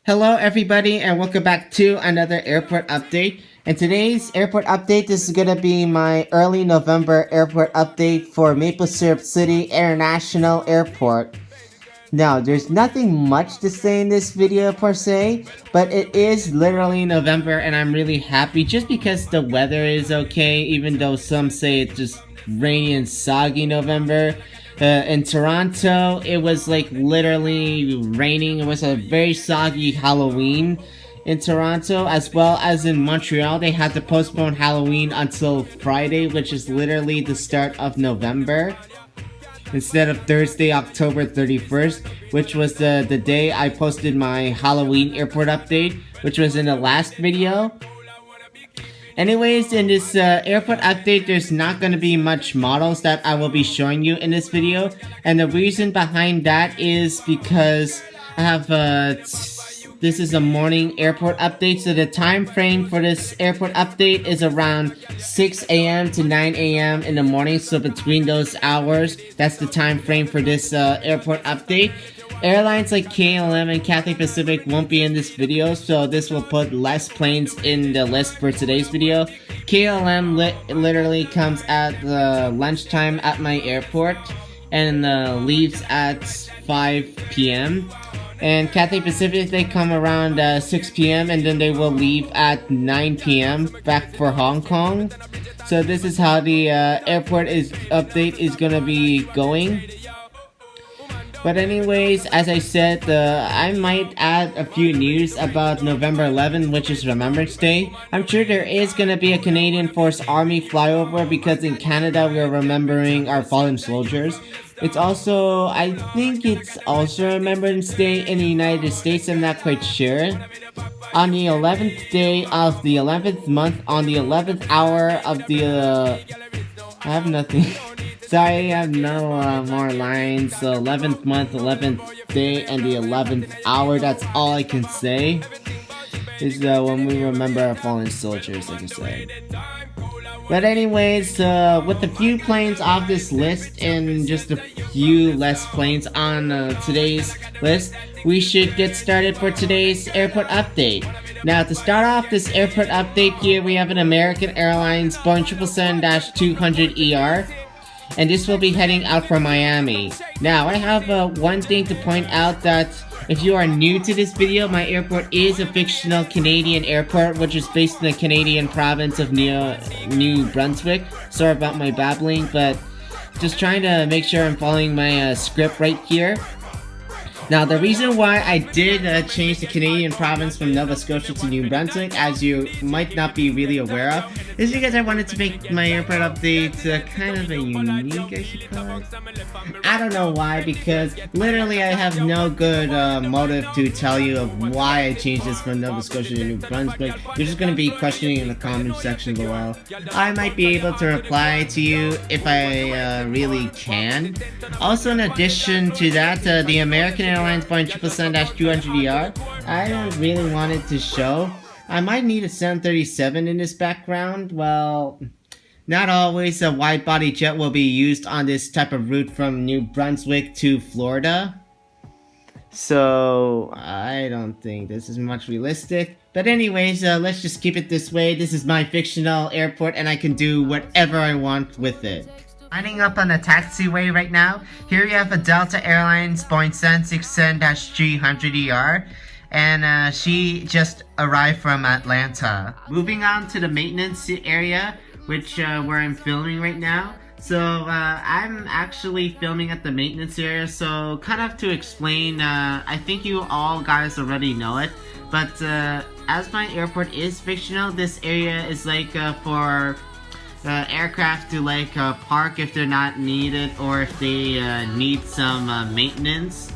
Hello everybody and welcome back to another airport update. And today's airport update, this is going to be my early November airport update for Maple Syrup City International Airport. Now, there's nothing much to say in this video per se, but it is literally November and I'm really happy just because the weather is okay, even though some say it's just rainy and soggy November. In Toronto, it was like literally raining. It was a very soggy Halloween in Toronto, as well as in Montreal. They had to postpone Halloween until Friday, which is literally the start of November, instead of Thursday, October 31st, which was the day I posted my Halloween airport update, which was in the last video. Anyways, in this airport update, there's not going to be much models that I will be showing you in this video. And the reason behind that is because I have, this is a morning airport update. So the time frame for this airport update is around 6 a.m. to 9 a.m. in the morning. So between those hours, that's the time frame for this airport update. Airlines like KLM and Cathay Pacific won't be in this video, so this will put less planes in the list for today's video. KLM literally comes at lunchtime at my airport and leaves at 5 p.m. And Cathay Pacific, they come around 6 p.m. and then they will leave at 9 p.m. back for Hong Kong. So this is how the airport update is gonna be going. But anyways, as I said, I might add a few news about November 11th, which is Remembrance Day. I'm sure there is going to be a Canadian Force Army flyover because in Canada we are remembering our fallen soldiers. It's also, I think it's also Remembrance Day in the United States, I'm not quite sure. On the 11th day of the 11th month, on the 11th hour of the, I have nothing. Sorry, I have no more lines. So 11th month, 11th day, and the 11th hour. That's all I can say. Is when we remember our fallen soldiers, like I said. But anyways, with a few planes off this list and just a few less planes on today's list, we should get started for today's airport update. Now, to start off this airport update here, we have an American Airlines Boeing 777-200ER. And this will be heading out for Miami. Now, I have one thing to point out, that if you are new to this video, my airport is a fictional Canadian airport, which is based in the Canadian province of New Brunswick. Sorry about my babbling, but just trying to make sure I'm following my script right here. Now, the reason why I did change the Canadian province from Nova Scotia to New Brunswick, as you might not be really aware of, is because I wanted to make my airport update kind of a unique, I should call it. I don't know why, because literally I have no good motive to tell you of why I changed this from Nova Scotia to New Brunswick. You're just going to be questioning in the comment section below. I might be able to reply to you if I really can. Also, in addition to that, the American Airlines Boeing 777-200ER, I don't really want it to show. I might need a 737 in this background. Well, not always a wide-body jet will be used on this type of route from New Brunswick to Florida. So, I don't think this is much realistic. But anyways, let's just keep it this way. This is my fictional airport and I can do whatever I want with it. Lining up on the taxiway right now. Here we have a Delta Airlines Boeing 767-300ER. And she just arrived from Atlanta. Moving on to the maintenance area, which where I'm filming right now. So I'm actually filming at the maintenance area. So kind of to explain, I think you all guys already know it. But as my airport is fictional, this area is like for aircraft to like park if they're not needed or if they need some maintenance.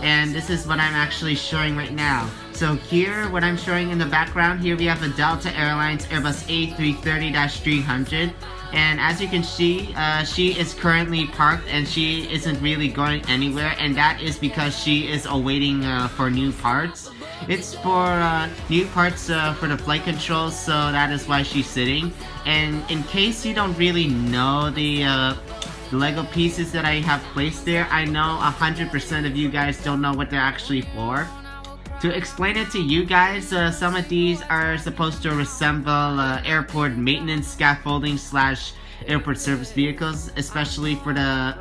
And this is what I'm actually showing right now. So here, what I'm showing in the background, here we have a Delta Airlines Airbus A330-300. And as you can see, she is currently parked and she isn't really going anywhere. And that is because she is awaiting for new parts. It's for new parts for the flight controls, so that is why she's sitting. And in case you don't really know the Lego pieces that I have placed there, I know 100% of you guys don't know what they're actually for. To explain it to you guys, some of these are supposed to resemble airport maintenance scaffolding / airport service vehicles, especially for the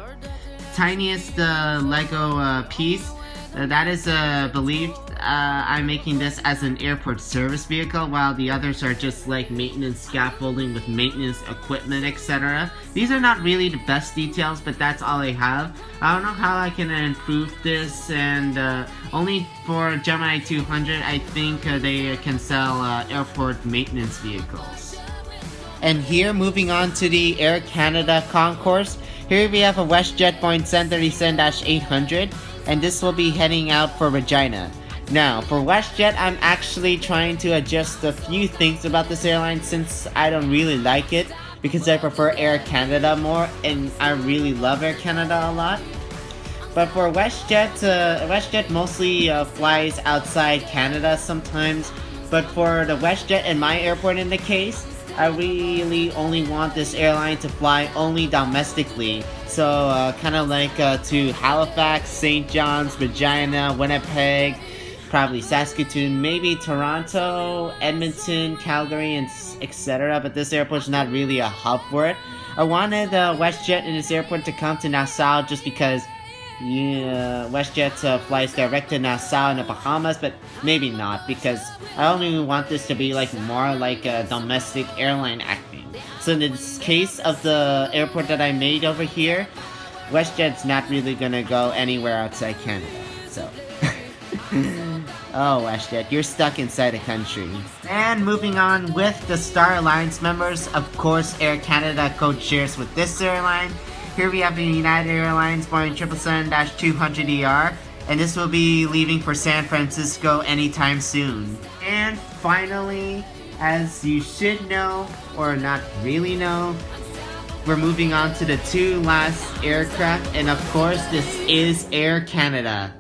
tiniest Lego piece. That is believed. I'm making this as an airport service vehicle, while the others are just like maintenance scaffolding with maintenance equipment, etc. These are not really the best details, but that's all I have. I don't know how I can improve this, and only for Gemini 200, I think they can sell airport maintenance vehicles. And here, moving on to the Air Canada concourse, here we have a WestJet Boeing 737-800, and this will be heading out for Regina. Now, for WestJet, I'm actually trying to adjust a few things about this airline since I don't really like it, because I prefer Air Canada more, and I really love Air Canada a lot. But for WestJet, WestJet mostly flies outside Canada sometimes, but for the WestJet in my airport in the case, I really only want this airline to fly only domestically. So kind of like to Halifax, St. John's, Regina, Winnipeg, probably Saskatoon, maybe Toronto, Edmonton, Calgary, and etc. But this airport's not really a hub for it. I wanted WestJet in this airport to come to Nassau just because WestJet flies direct to Nassau in the Bahamas, but maybe not, because I only want this to be like more like a domestic airline acting. So in this case of the airport that I made over here, WestJet's not really gonna go anywhere outside Canada. So oh, WestJet, you're stuck inside the country. And moving on with the Star Alliance members, of course Air Canada code shares with this airline. Here we have the United Airlines Boeing 777-200ER, and this will be leaving for San Francisco anytime soon. And finally, as you should know, or not really know, we're moving on to the two last aircraft, and of course this is Air Canada.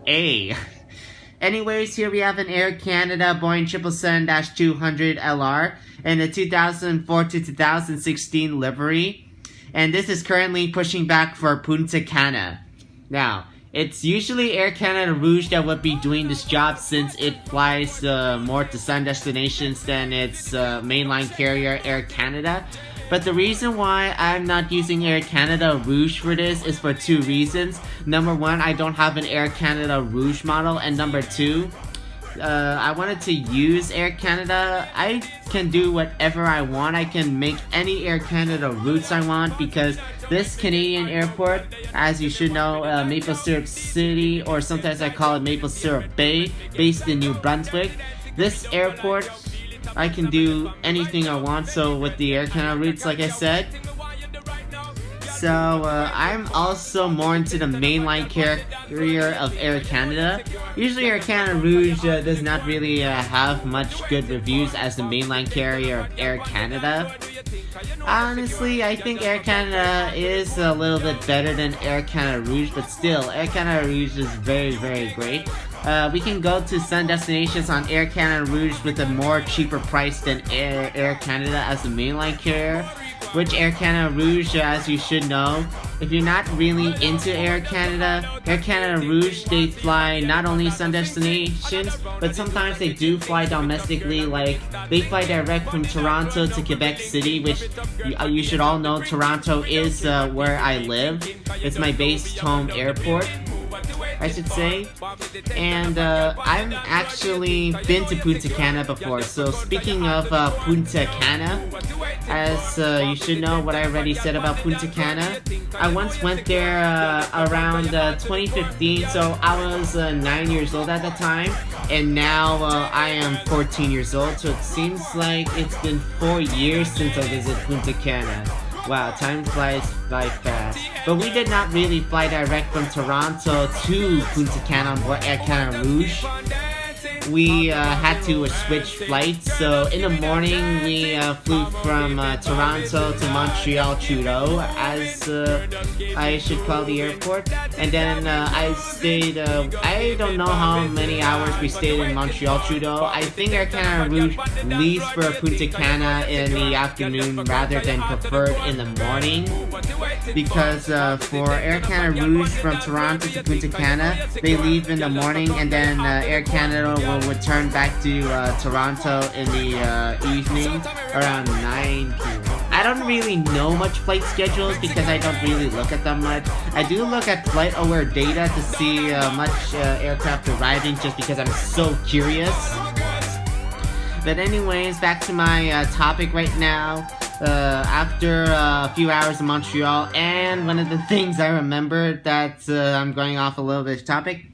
Anyways, here we have an Air Canada Boeing 777-200LR and a 2004 to 2016 livery. And this is currently pushing back for Punta Cana. Now, it's usually Air Canada Rouge that would be doing this job since it flies more to sun destinations than its mainline carrier Air Canada. But the reason why I'm not using Air Canada Rouge for this is for two reasons. Number one, I don't have an Air Canada Rouge model, and number two, I wanted to use Air Canada. I can do whatever I want. I can make any Air Canada routes I want, because this Canadian airport, as you should know, Maple Syrup City, or sometimes I call it Maple Syrup Bay, based in New Brunswick. This airport, I can do anything I want, so with the Air Canada routes, like I said. So, I'm also more into the mainline carrier of Air Canada. Usually Air Canada Rouge does not really have much good reviews as the mainline carrier of Air Canada. Honestly, I think Air Canada is a little bit better than Air Canada Rouge, but still, Air Canada Rouge is very, very great. We can go to sun destinations on Air Canada Rouge with a more cheaper price than Air Canada as the mainline carrier. Which Air Canada Rouge, as you should know, if you're not really into Air Canada Rouge, they fly not only sun destinations, but sometimes they do fly domestically. Like, they fly direct from Toronto to Quebec City, which you should all know Toronto is where I live. It's my base home airport, I should say. And I've actually been to Punta Cana before. So speaking of Punta Cana, as you should know what I already said about Punta Cana, I once went there around 2015, so I was 9 years old at the time, and now I am 14 years old, so it seems like it's been 4 years since I visited Punta Cana. Wow, time flies by fast. But we did not really fly direct from Toronto to Punta Cana on board Air Canada Rouge. We had to switch flights. So in the morning, we flew from Toronto to Montreal Trudeau, as I should call the airport. And then I stayed, I don't know how many hours we stayed in Montreal Trudeau. I think Air Canada Rouge leaves for Punta Cana in the afternoon rather than preferred in the morning. Because for Air Canada Rouge from Toronto to Punta Cana, they leave in the morning, and then Air Canada will return back to Toronto in the evening around 9 p.m. I don't really know much flight schedules because I don't really look at them much. I do look at flight aware data to see much aircraft arriving just because I'm so curious. But anyways, back to my topic right now. After a few hours in Montreal, and one of the things I remembered that I'm going off a little bit of topic,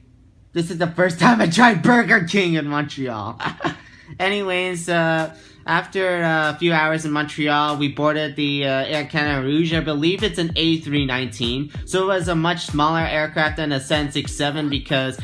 this is the first time I tried Burger King in Montreal. Anyways, after a few hours in Montreal, we boarded the Air Canada Rouge. I believe it's an A319, so it was a much smaller aircraft than a 767 because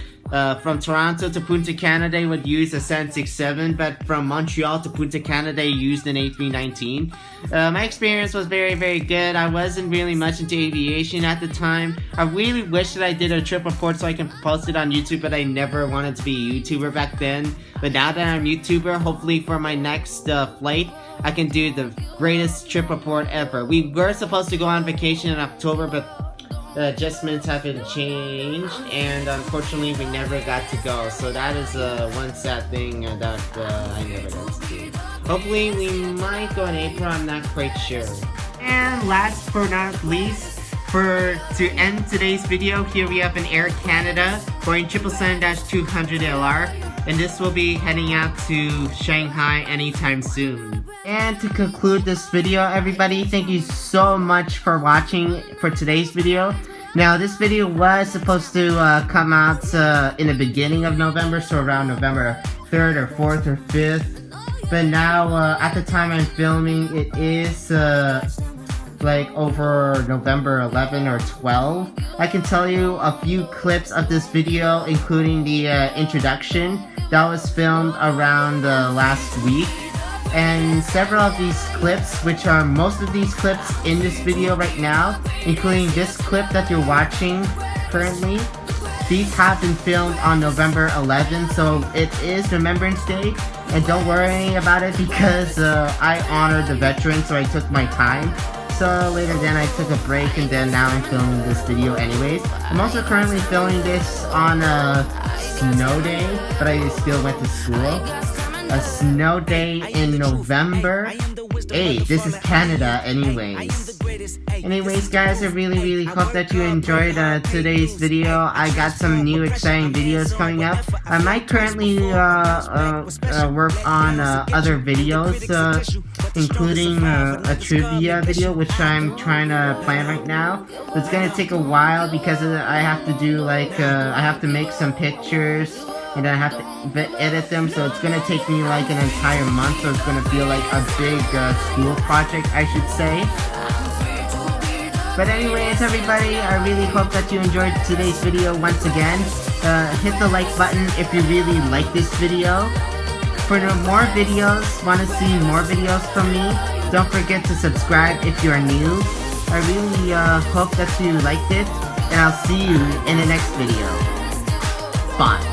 from Toronto to Punta Cana, they would use a 767, but from Montreal to Punta Cana, they used an A319. My experience was very, very good. I wasn't really much into aviation at the time. I really wish that I did a trip report so I can post it on YouTube, but I never wanted to be a YouTuber back then. But now that I'm a YouTuber, hopefully for my next flight, I can do the greatest trip report ever. We were supposed to go on vacation in October, but the adjustments have been changed, and unfortunately we never got to go. So that is one sad thing that I never got to do. Hopefully we might go in April, I'm not quite sure. And last but not least, to end today's video, here we have an Air Canada Boeing 777-200LR, and this will be heading out to Shanghai anytime soon. And to conclude this video, everybody, thank you so much for watching for today's video. Now, this video was supposed to come out in the beginning of November, so around November 3rd or 4th or 5th. But now, at the time I'm filming, it is like over November 11 or 12. I can tell you a few clips of this video, including the introduction that was filmed around last week. And several of these clips, which are most of these clips in this video right now, including this clip that you're watching currently, these have been filmed on November 11th, so it is Remembrance Day. And don't worry about it because I honored the veterans, so I took my time. So later then I took a break, and then now I'm filming this video anyways. I'm also currently filming this on a snow day, but I still went to school. A snow day in November. Hey, this is Canada anyways. Anyways guys, I really hope that you enjoyed today's video. I got some new exciting videos coming up. I might currently work on other videos, including a trivia video, which I'm trying to plan right now. It's gonna take a while because I have to do like, I have to make some pictures, and then I have to edit them, so it's gonna take me like an entire month, so it's gonna feel like a big school project, I should say. But anyways, everybody, I really hope that you enjoyed today's video once again. Hit the like button if you really like this video. For more videos, want to see more videos from me, don't forget to subscribe if you are new. I really hope that you liked it, and I'll see you in the next video. Bye.